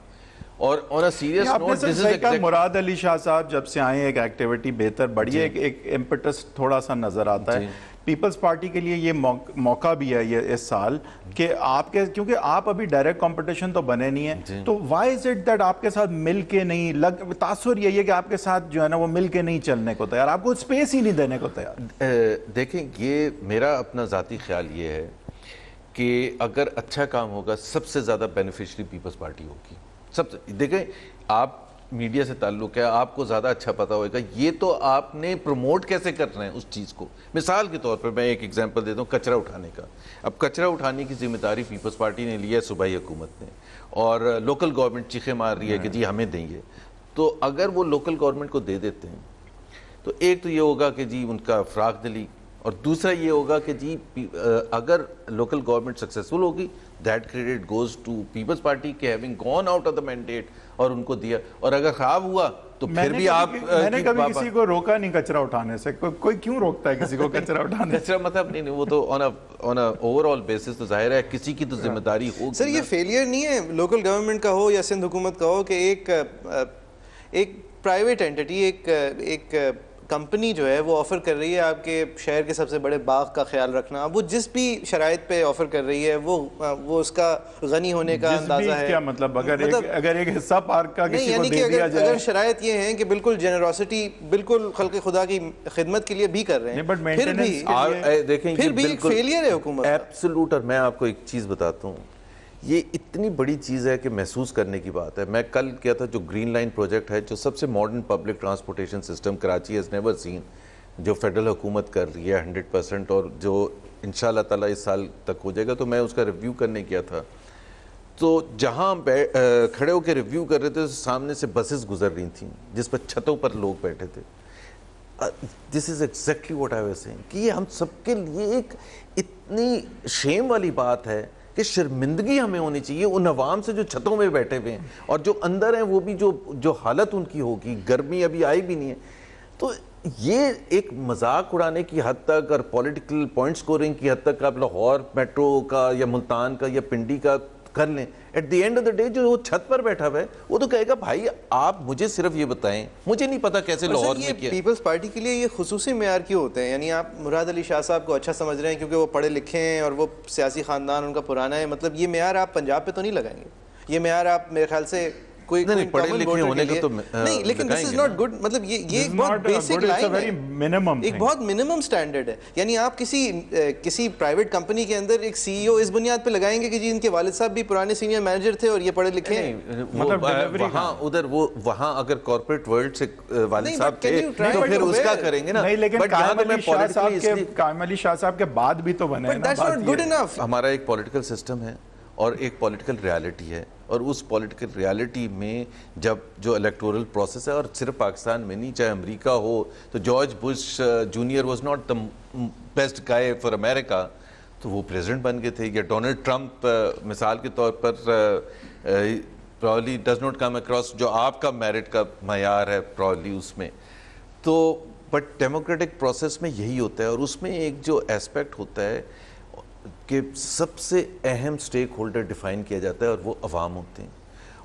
اور on a serious note this is مراد علی شاہ صاحب جب سے آئے ایک ایکٹیویٹی بہتر بڑی ہے, ایک امپیٹس تھوڑا سا نظر آتا ہے. پیپلز پارٹی کے لیے یہ موقع بھی ہے یہ اس سال کہ آپ کے, کیونکہ آپ ابھی ڈائریکٹ کمپٹیشن تو بنے نہیں ہیں, تو وائی از اٹ دیٹ آپ کے ساتھ مل کے نہیں تاثر یہی ہے کہ آپ کے ساتھ جو ہے نا وہ مل کے نہیں چلنے کو تیار, آپ کو اسپیس ہی نہیں دینے کو تیار. دیکھیں یہ میرا اپنا ذاتی خیال یہ ہے کہ اگر اچھا کام ہوگا سب سے زیادہ بینیفیشری پیپلز پارٹی ہوگی. سب سے دیکھیں آپ میڈیا سے تعلق ہے, آپ کو زیادہ اچھا پتا ہوئے گا. یہ تو آپ نے پروموٹ کیسے کرنا ہے اس چیز کو. مثال کے طور پر میں ایک ایگزامپل دیتا ہوں کچرا اٹھانے کا. اب کچرا اٹھانے کی ذمہ داری پیپلز پارٹی نے لی ہے, صوبائی حکومت نے, اور لوکل گورنمنٹ چیخے مار رہی ہے کہ جی ہمیں دیں گے. تو اگر وہ لوکل گورنمنٹ کو دے دیتے ہیں تو ایک تو یہ ہوگا کہ جی ان کا فراخ دلی, اور دوسرا یہ ہوگا کہ جی اگر لوکل گورنمنٹ سکسیسفل ہوگی that credit goes to Peoples Party کہ having gone out of the mandate اور ان کو دیا. اور اگر خراب ہوا تو پھر بھی آپ, میں نے کبھی کسی کو روکا نہیں کچرا اٹھانے سے. کوئی کیوں روکتا ہے کسی کو کچرا اٹھانے؟ کچرا مطلب نہیں, وہ تو آن اوور آل بیسس تو ظاہر ہے کسی کی تو ذمہ داری ہوگی. سر یہ فیلئر نہیں ہے لوکل گورنمنٹ کا ہو یا سندھ حکومت کا ہو کہ ایک پرائیویٹ اینٹی, ایک کمپنی جو ہے وہ آفر کر رہی ہے آپ کے شہر کے سب سے بڑے باغ کا خیال رکھنا, وہ جس بھی شرائط پہ آفر کر رہی ہے وہ اس کا غنی ہونے کا اندازہ ہے. کیا مطلب اگر ایک حصہ پارک کا کسی کو دے دیا جائے, اگر شرائط یہ ہیں کہ بالکل جنراسٹی بالکل خلق خدا کی خدمت کے لیے بھی کر رہے ہیں, پھر بھی ایک فیلئر ہے حکومت ایبسولوٹ. اور میں آپ کو ایک چیز بتاتا ہوں, یہ اتنی بڑی چیز ہے کہ محسوس کرنے کی بات ہے. میں کل کیا تھا جو گرین لائن پروجیکٹ ہے, جو سب سے modern public transportation system Karachi has never seen, جو فیڈرل حکومت کر رہی ہے 100%, اور جو انشاءاللہ تعالیٰ اس سال تک ہو جائے گا. تو میں اس کا ریویو کرنے گیا تھا, تو جہاں کھڑے ہو کے ریویو کر رہے تھے سامنے سے بسز گزر رہی تھیں جس پر چھتوں پر لوگ بیٹھے تھے. This is exactly what I was seeing کہ یہ ہم سب کے لیے ایک اتنی شیم والی بات ہے کہ شرمندگی ہمیں ہونی چاہیے ان عوام سے جو چھتوں میں بیٹھے ہوئے ہیں, اور جو اندر ہیں وہ بھی جو حالت ان کی ہوگی, گرمی ابھی آئی بھی نہیں ہے. تو یہ ایک مذاق اڑانے کی حد تک اور پولیٹیکل پوائنٹ سکورنگ کی حد تک آپ لاہور میٹرو کا یا ملتان کا یا پنڈی کا کر لیں. At the end of the day جو وہ چھت پر بیٹھا ہوا ہے وہ تو کہے گا بھائی آپ مجھے صرف یہ بتائیں, مجھے نہیں پتا کیسے لاہور میں کیا. پیپلز پارٹی کے لیے یہ خصوصی معیار کیوں ہوتے ہیں؟ یعنی آپ مراد علی شاہ صاحب کو اچھا سمجھ رہے ہیں کیونکہ وہ پڑھے لکھے ہیں اور وہ سیاسی خاندان ان کا پرانا ہے, مطلب یہ معیار آپ پنجاب پہ تو نہیں لگائیں گے. یہ معیار آپ میرے خیال سے کوئی پڑھے لکھے ہونے کا تو نہیں, لیکن دس از ناٹ گڈ. مطلب یہ ایک بہت بیسک لائن ہے, ایک بہت منیمم سٹینڈرڈ ہے. یعنی آپ کسی پرائیویٹ کمپنی کے اندر ایک سی ای او اس بنیاد پہ لگائیں گے کہ جی ان کے والد صاحب بھی پرانے سینئر مینیجر تھے اور یہ پڑھے لکھے ہیں. مطلب وہاں ادھر وہاں اگر کارپوریٹ ورلڈ سے والد صاحب تھے تو پھر اس کا کریں گے نا. لیکن قائم علی شاہ صاحب کے بعد بھی تو بنے. ہمارا ایک پولیٹیکل سسٹم ہے اور ایک پولیٹیکل ریالٹی ہے, اور اس پولیٹیکل ریالٹی میں جب جو الیکٹورل پروسیس ہے, اور صرف پاکستان میں نہیں, چاہے امریکہ ہو, تو George Bush junior was not the best guy for America, تو وہ پریزیڈنٹ بن گئے تھے. یا ڈونلڈ ٹرمپ مثال کے طور پر probably does not come across جو آپ کا میرٹ کا معیار ہے پرابلی اس میں. تو بٹ ڈیموکریٹک پروسیس میں یہی ہوتا ہے, اور اس میں ایک جو ایسپیکٹ ہوتا ہے کہ سب سے اہم سٹیک ہولڈر ڈیفائن کیا جاتا ہے, اور وہ عوام ہوتے ہیں.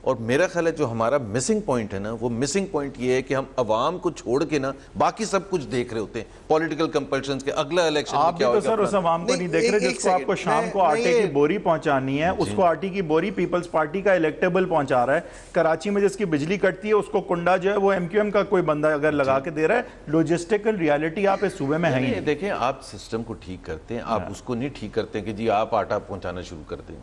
اور میرا خیال ہے جو ہمارا مسنگ پوائنٹ ہے نا, وہ مسنگ پوائنٹ یہ ہے کہ ہم عوام کو چھوڑ کے نا باقی سب کچھ دیکھ رہے ہوتے ہیں, پولیٹیکل کمپلشنز کے, اگلا الیکشن آپ بھی تو سر اس عوام کو نہیں دیکھ رہے جس کو آپ کو شام کو آٹے کی بوری پہنچانی ہے, اس کو آٹے کی بوری پیپلز پارٹی کا الیکٹیبل پہنچا رہا ہے. کراچی میں جس کی بجلی کٹتی ہے اس کو کنڈا جو ہے وہ ایم کیو ایم کا کوئی بندہ اگر لگا کے دے رہا ہے. لوجسٹیکل ریالٹی آپ اس صوبے میں ہے ہی. دیکھیں آپ سسٹم کو ٹھیک کرتے ہیں, آپ اس کو نہیں ٹھیک کرتے کہ جی آپ آٹا پہنچانا شروع کر دیں.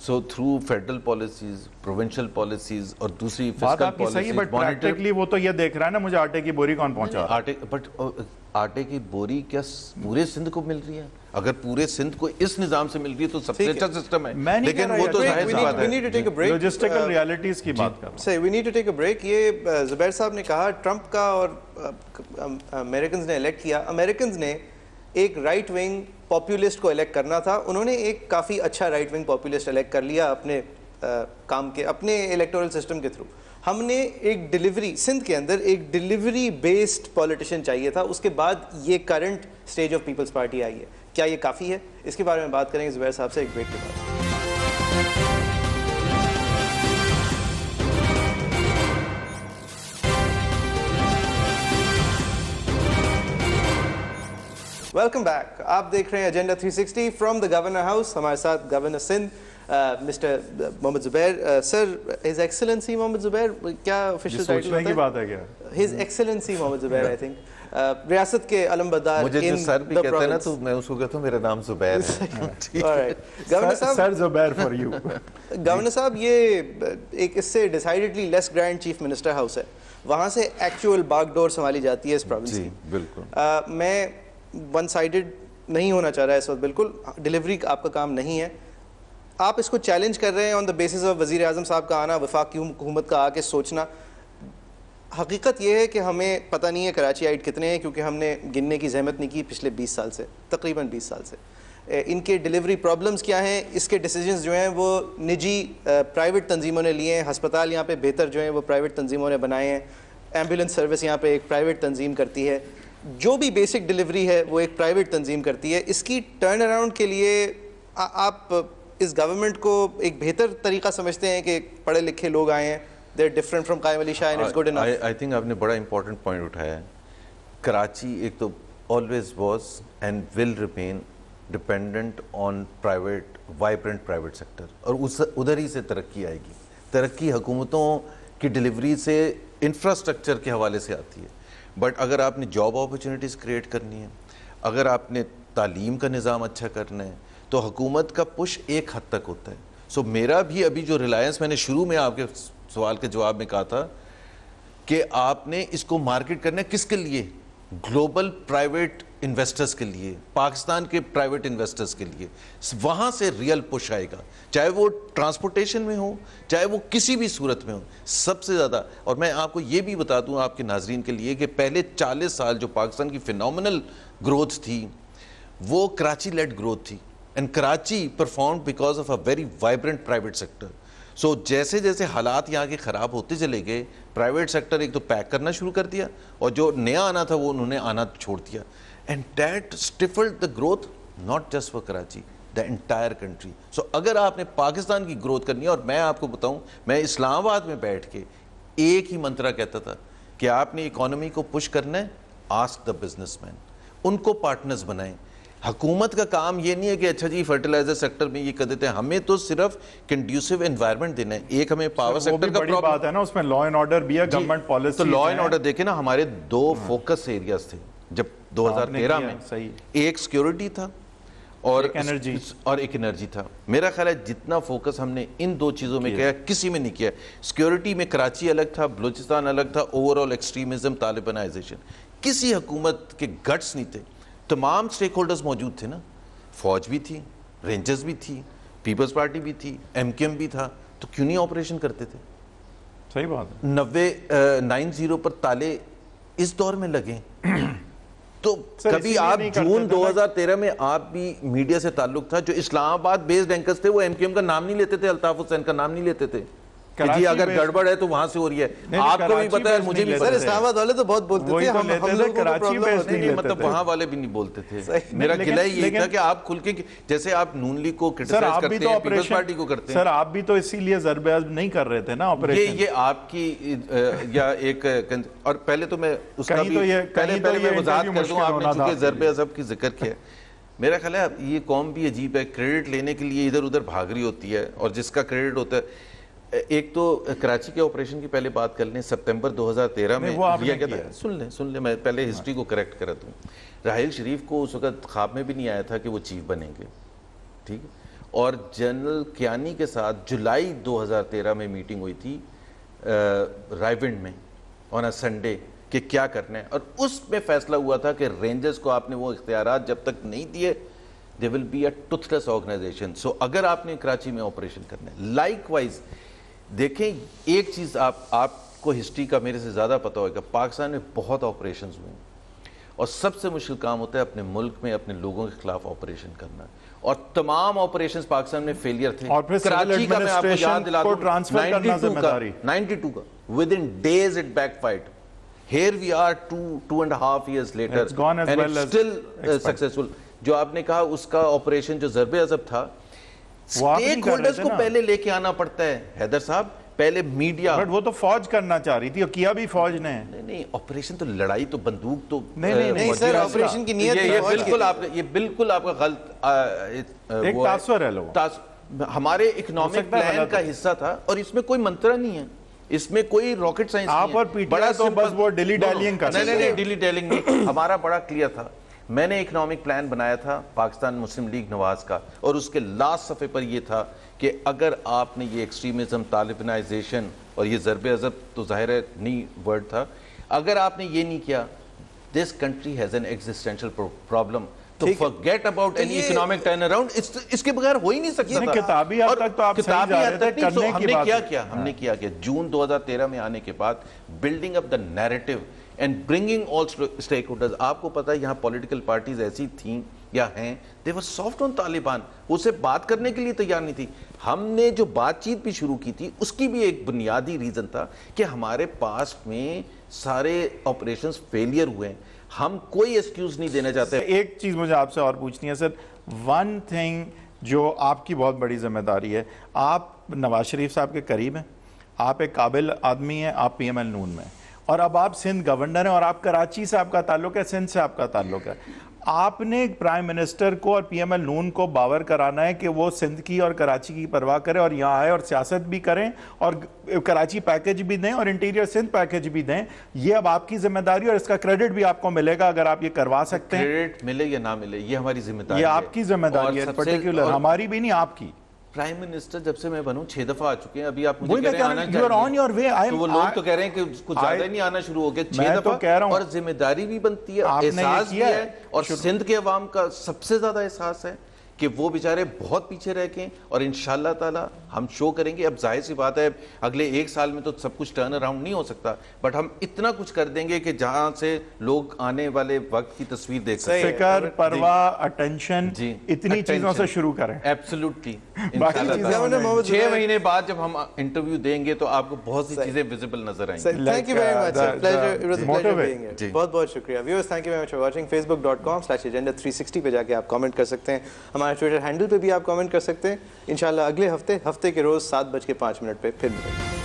So through federal policies, provincial policies اور دوسری فسکل پالیسیز, بٹ پریکٹیکلی وہ تو یہ دیکھ رہا ہے نا مجھے آٹے کی بوری کون پہنچا رہا ہے. بٹ آٹے کی بوری کیا پورے سندھ کو مل رہی ہے؟ اگر پورے سندھ کو اس نظام سے مل رہی ہے تو سب سے اچھا سسٹم ہے, لیکن وہ تو ظاہر سی بات ہے لوجسٹیکل ریالٹیز کی بات کر رہا ہوں. صحیح, we need to take a break. یہ زبیر صاحب نے کہا ٹرمپ کا اور امریکنز نے الیکٹ کیا. امریکنز نے ایک رائٹ ونگ پاپولسٹ کو الیکٹ کرنا تھا, انہوں نے ایک کافی اچھا رائٹ ونگ پاپولسٹ الیکٹ کر لیا اپنے کام کے, اپنے الیکٹورل سسٹم کے تھرو. ہم نے ایک ڈیلیوری, سندھ کے اندر ایک ڈیلیوری بیسڈ پولیٹیشین چاہیے تھا. اس کے بعد یہ current stage of Peoples Party آئی ہے. کیا یہ کافی ہے؟ اس کے بارے میں بات کریں گے زبیر صاحب سے ایک بریک کے بعد. Welcome back. آپ دیکھ رہے ہیں agenda 360 from the governor house. ہمارے ساتھ گورنر سندھ مسٹر محمد زبیر. سر, ہز ایکسلنسی محمد زبیر, کیا آفیشیل ٹائٹل ہے؟ کی بات ہے کیا؟ His excellency Muhammad Zubair, I think ریاست کے علم بردار. مجھے جو سر بھی کہتے ہیں نا تو میں اس کو کہتا ہوں میرا نام زبیر ہے. گورنر صاحب, سر زبیر فار یو. گورنر صاحب, یہ ایک اس سے ڈیسائیڈڈلی لیس گرینڈ چیف منسٹر ہاؤس ہے, وہاں سے ایکچوئل باغ ڈور سنبھالی جاتی ہے اس پروونس کی. بالکل میں ون سائیڈڈ نہیں ہونا چاہ رہا ہے اس وقت, بالکل ڈیلیوری آپ کا کام نہیں ہے. آپ اس کو چیلنج کر رہے ہیں آن دا بیسس آف وزیر اعظم صاحب کا آنا, وفاق کی حکومت کا آ کے سوچنا. حقیقت یہ ہے کہ ہمیں پتہ نہیں ہے کراچی آئٹ کتنے ہیں, کیونکہ ہم نے گننے کی زحمت نہیں کی پچھلے 20 سال سے, تقریباً 20 سال سے. ان کے ڈیلیوری پرابلمز کیا ہیں, اس کے ڈیسیجنز جو ہیں وہ نجی پرائیویٹ تنظیموں نے لیے ہیں. ہسپتال یہاں پہ بہتر جو ہیں وہ پرائیویٹ تنظیموں نے بنائے ہیں. ایمبولینس سروس یہاں پہ ایک پرائیویٹ تنظیم کرتی ہے. جو بھی بیسک ڈیلیوری ہے وہ ایک پرائیویٹ تنظیم کرتی ہے. اس کی ٹرن اراؤنڈ کے لیے آپ اس گورنمنٹ کو ایک بہتر طریقہ سمجھتے ہیں کہ پڑھے لکھے لوگ آئے ہیں, they are different from Qaim Ali Shah, and it's good enough. I think آپ نے بڑا امپورٹنٹ پوائنٹ اٹھایا ہے. کراچی ایک تو always was and will remain dependent on private, vibrant private sector, اور ادھر ہی سے ترقی آئے گی. ترقی حکومتوں کی ڈلیوری سے, انفراسٹرکچر کے حوالے سے آتی ہے. بٹ اگر آپ نے جاب اپرچونیٹیز کریٹ کرنی ہے, اگر آپ نے تعلیم کا نظام اچھا کرنا ہے, تو حکومت کا پش ایک حد تک ہوتا ہے. سو میرا بھی ابھی جو ریلائنس, میں نے شروع میں آپ کے سوال کے جواب میں کہا تھا کہ آپ نے اس کو مارکیٹ کرنا ہے کس کے لیے, گلوبل پرائیویٹ انویسٹرز کے لیے, پاکستان کے پرائیویٹ انویسٹرز کے لیے. وہاں سے ریئل پش آئے گا, چاہے وہ ٹرانسپورٹیشن میں ہو, چاہے وہ کسی بھی صورت میں ہو. سب سے زیادہ, اور میں آپ کو یہ بھی بتا دوں آپ کے ناظرین کے لیے, کہ پہلے 40 سال جو پاکستان کی فینومنل گروتھ تھی وہ کراچی لیڈ گروتھ تھی, and Karachi performed because of a very vibrant private sector. So جیسے جیسے حالات یہاں کے خراب ہوتے چلے گئے, پرائیویٹ سیکٹر ایک تو پیک کرنا شروع کر دیا, اور جو نیا آنا تھا وہ انہوں نے آنا چھوڑ دیا. And that stifled the growth not just for Karachi, the entire country. So اگر آپ نے پاکستان کی گروتھ کرنی ہے, اور میں آپ کو بتاؤں, میں اسلام آباد میں بیٹھ کے ایک ہی منترا کہتا تھا کہ آپ نے اکانومی کو پش کرنا ہے, آسک دا بزنس مین, ان کو پارٹنرز بنائیں. حکومت کا کام یہ نہیں ہے کہ اچھا جی فرٹیلائزر سیکٹر میں یہ کر دیتے ہیں, ہمیں تو صرف کنڈیوسو انوائرمنٹ دینا ہے. ایک ہمیں پاور سیکٹر کا بڑی بات ہے نا, اس میں لا اینڈ آرڈر بھی ہے, گورنمنٹ پالیسی. تو لا اینڈ آرڈر دیکھیں نا, ہمارے 2 فوکس ایریاز تھے جب 2013 میں, ایک سیکیورٹی تھا اور ایک انرجی تھا. میرا خیال ہے جتنا فوکس ہم نے ان 2 چیزوں میں کیا, کسی میں نہیں کیا. سیکیورٹی میں کراچی الگ تھا, بلوچستان الگ تھا, اوور آل ایکسٹریمزم, طالبانائزیشن, کسی حکومت کے گٹس نہیں تھے. تمام سٹیک ہولڈرز موجود تھے نا, فوج بھی تھی, رینجرز بھی تھی, پیپلز پارٹی بھی تھی, MKM بھی تھا, تو کیوں نہیں آپریشن کرتے تھے؟ صحیح بات ہے. 90 پر تالے اس دور میں لگیں تو کبھی آپ جون 2013 میں آپ بھی میڈیا سے تعلق تھا, جو اسلام آباد بیسڈ اینکرز تھے وہ MKM کا نام نہیں لیتے تھے, الطاف حسین کا نام نہیں لیتے تھے کہ جی اگر گڑبڑ ہے تو وہاں سے ہو رہی ہے. آپ کو بھی پتا ہے, مجھے بھی پتا ہے. اسلام آباد والے تو بہت بولتے تھے, ہم لوگوں کو پرابلم ہوتی ہے. مطلب وہاں والے بھی نہیں بولتے تھے. میرا گلہ یہی تھا کہ آپ کھل کے, جیسے آپ نون لیگ کو کرٹیسائز کرتے ہیں, پیپلز پارٹی کو کرتے ہیں. سر آپ بھی تو اسی لیے ضرب عضب نہیں کر رہے تھے نا آپریشن. یہ آپ کی یا ایک, اور پہلے تو میں اس کا بھی پہلے میں وضاحت کر دوں, آپ نے چونکہ ضرب عضب کی ذکر کیا, میرا خیال ہے یہ قوم بھی عجیب ہے, کریڈٹ لینے کے لیے ادھر ادھر بھاگ رہی ہوتی ہے, اور جس کا کریڈٹ ہوتا ہے. ایک تو کراچی کے آپریشن کی پہلے بات کر لیں, سپتمبر 2013 میں لیا گیا تھا. سن لیں میں پہلے ہسٹری کو کریکٹ کر دوں. راحیل شریف کو اس وقت خواب میں بھی نہیں آیا تھا کہ وہ چیف بنیں گے, ٹھیک ہے, اور جنرل کیانی کے ساتھ جولائی 2013 میں میٹنگ ہوئی تھی رائیونڈ میں آن اے سنڈے کہ کیا کرنا ہے, اور اس میں فیصلہ ہوا تھا کہ رینجرز کو آپ نے وہ اختیارات جب تک نہیں دیے there will be a toothless organization. So اگر آپ نے کراچی میں آپریشن کرنا ہے, لائک وائز دیکھیں ایک چیز آپ کو ہسٹری کا میرے سے زیادہ پتہ ہوگا, پاکستان میں بہت آپریشنز ہوئے ہیں, اور سب سے مشکل کام ہوتا ہے اپنے ملک میں اپنے لوگوں کے خلاف آپریشن کرنا, اور تمام آپریشنز پاکستان میں فیلئر تھے. کراچی کا میں آپ کو یاد دلا دوں 92 کا within days it backfired. Here we are 2.5 years later and it's still successful. جو آپ نے کہا اس کا آپریشن جو ضرب عضب تھا, سٹیک ہولڈرز کو پہلے لے کے آنا پڑتا ہے حیدر صاحب, پہلے میڈیا. بٹ وہ تو فوج کرنا چاہ رہی تھی, اور کیا بھی فوج نے. نہیں آپریشن تو لڑائی تو بندوق تو نہیں سر, آپریشن کی نیت یہ بالکل آپ کا غلط ایک تاثر ہے لوگ. ہمارے اکنامک پلان کا حصہ تھا, اور اس میں کوئی منترا نہیں ہے, اس میں کوئی راکٹ سائنس نہیں ہے. آپ اور پی ٹی آئی تو بس وہ ڈیلی ڈیلنگ کر رہے ہیں. نہیں ڈیلی ڈیلنگ نہیں, ہمارا بڑا کلیئر تھا. میں نے اکنامک پلان بنایا تھا پاکستان مسلم لیگ نواز کا, اور اس کے لاسٹ صفحے پر یہ تھا کہ اگر آپ نے یہ ایکسٹریمزم, طالبانائزیشن, اور یہ ضرب عضب تو ظاہر ہے نئی ورڈ تھا, اگر آپ نے یہ نہیں کیا, this country has an existential problem. تو forget about any economic turnaround, اس کے بغیر ہو ہی نہیں سکتا تھا. کتابی حد تک تو آپ صحیح جا رہے تھے کرنے کی بات. ہم نے کیا جون 2013 میں آنے کے بعد building up the narrative and bringing all stakeholders. آپ کو پتا ہے یہاں پولیٹیکل پارٹیز ایسی تھیں یا ہیں, they were soft on Taliban, اسے بات کرنے کے لیے تیار نہیں تھی. ہم نے جو بات چیت بھی شروع کی تھی, اس کی بھی ایک بنیادی ریزن تھا کہ ہمارے پاسٹ میں سارے آپریشنز فیلئر ہوئے ہیں, ہم کوئی ایکسکیوز نہیں دینا چاہتے. ایک چیز مجھے آپ سے اور پوچھنی ہے سر, ون تھنگ جو آپ کی بہت بڑی ذمہ داری ہے, آپ نواز شریف صاحب کے قریب ہیں, آپ ایک قابل آدمی ہیں, آپ PML نون میں, اور اب آپ سندھ گورنر ہیں, اور آپ کراچی سے آپ کا تعلق ہے, سندھ سے آپ کا تعلق ہے. آپ نے پرائم منسٹر کو اور PML نون کو باور کرانا ہے کہ وہ سندھ کی اور کراچی کی پرواہ کرے, اور یہاں آئے اور سیاست بھی کریں, اور کراچی پیکج بھی دیں, اور انٹیریئر سندھ پیکج بھی دیں. یہ اب آپ کی ذمہ داری, اور اس کا کریڈٹ بھی آپ کو ملے گا اگر آپ یہ کروا سکتے ہیں. کریڈٹ ملے یا نہ ملے یہ ہماری ذمہ داری ہے, یہ آپ کی ذمہ داری ہے پرٹیکولر, ہماری بھی نہیں, آپ کی. پرائم منسٹر جب سے میں بنوں 6 دفعہ آ چکے ہیں, ابھی آپ مجھے کہہ رہے ہیں آنا چاہیے, تو وہ لوگ تو کہہ رہے ہیں کہ کچھ زیادہ نہیں آنا شروع ہو گیا. 6 دفعہ, اور ذمہ داری بھی بنتی ہے, احساس بھی ہے, اور سندھ کے عوام کا سب سے زیادہ احساس ہے کہ وہ بیچارے بہت پیچھے رہ کے, اور انشاءاللہ تعالی ہم شو کریں گے. اب ظاہر سی بات ہے اگلے 1 سال میں تو سب کچھ ٹرن اراؤنڈ نہیں ہو سکتا, بٹ ہم اتنا کچھ کر دیں گے کہ جہاں سے لوگ آنے والے وقت کی تصویر دیکھ سکیں. فکر, پرواہ, اٹینشن, اتنی چیزوں سے شروع کریں. ایبسلیوٹلی. 6 مہینے بعد جب ہم انٹرویو دیں گے تو آپ کو بہت سی چیزیں ویزیبل نظر آئیں گی. Thank you very much, pleasure being here. بہت بہت شکریہ. Viewers thank you very much for watching. facebook.com/agenda360 پہ جا کے آپ کامنٹ کر سکتے ہیں, ہمارے ٹویٹر ہینڈل پہ بھی آپ کامنٹ کر سکتے ہیں. انشاءاللہ اگلے ہفتے کے روز 7:05 پہ پھر ملیں گے.